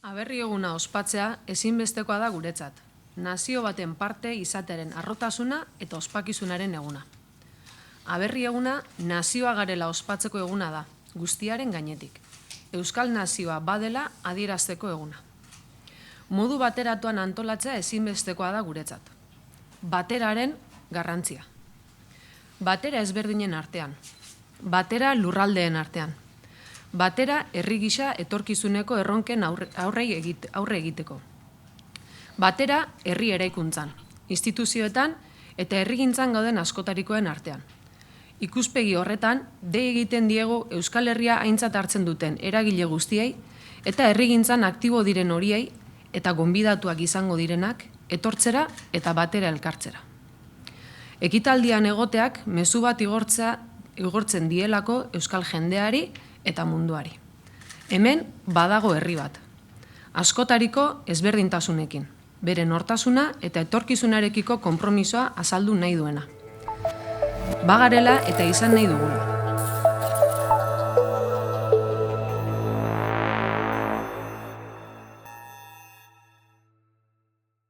Aberri eguna ospatzea ezinbestekoa da guretzat. Nazio baten parte izatearen harrotasuna eta ospakizunaren eguna. Aberri eguna nazioa garela ospatzeko eguna da, guztiaren gainetik. Euskal nazioa badela adierazteko eguna. Modu bateratuan antolatzea ezinbestekoa da guretzat. Bateraren garrantzia. Batera ezberdinen artean. Batera lurraldeen artean. Batera herri gisa etorkizuneko erronken aurre egiteko. Batera herri eraikuntzan, instituzioetan eta herrigintzan gauden askotarikoen artean. Ikuspegi horretan, dei egiten diegu Euskal Herria aintzat hartzen duten eragile guztiei eta herrigintzan aktibo diren horiei eta gonbidatuak izango direnak etortzera eta batera elkartzera. Ekitaldian egoteak mezu bat igortzen dielako euskal jendeari eta munduari. Hemen badago herri bat. Askotariko ezberdintasunekin, bere nortasuna eta etorkizunarekiko konpromisoa azaldu nahi duena. Bagarela eta izan nahi dugula.